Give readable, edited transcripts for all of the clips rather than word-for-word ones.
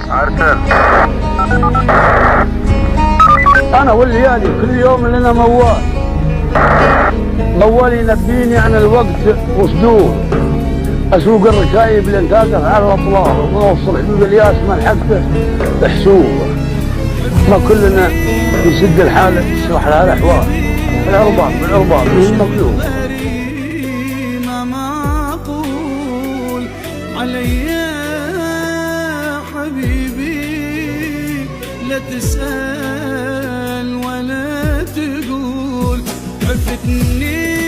عرسل. انا والليالي كل يوم لنا موال ينبيني عن الوقت وصدور. اسوق الركايب لانتاقف على الاطلال ونوصل حدود الياس ما لحقته بحسوب. ما كلنا يسد الحال يشرح لها الاحوال. العربان بالعربان من مقلوب. معقول علي يا حبيبي، لا تسأل ولا تقول عفتني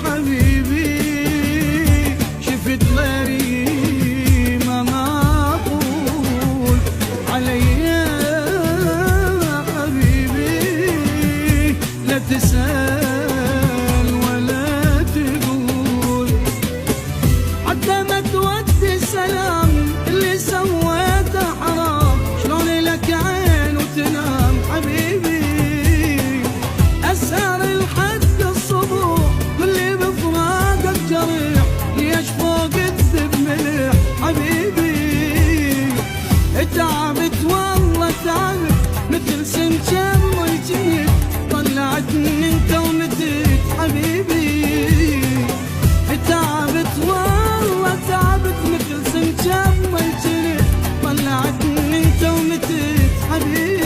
حبيبي، شفت غيري ما معقول علي يا حبيبي، لا تسأل ولا تقول حتى ما تودي السلام اللي سويته حرام. شلون لك عين وتنام حبيبي، أسهر لحد الصبح كلي بفراقك جريح، ليش فوق الذب مليح حبيبي. تعبت والله تعبت مثل سنشم الجنيد، طلعتني انت ونتيت حبيبي. تعبت والله تعبت مثل سنشم الجنيد، طلعتني انت ونتيت حبيبي.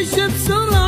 تمشي بسرعة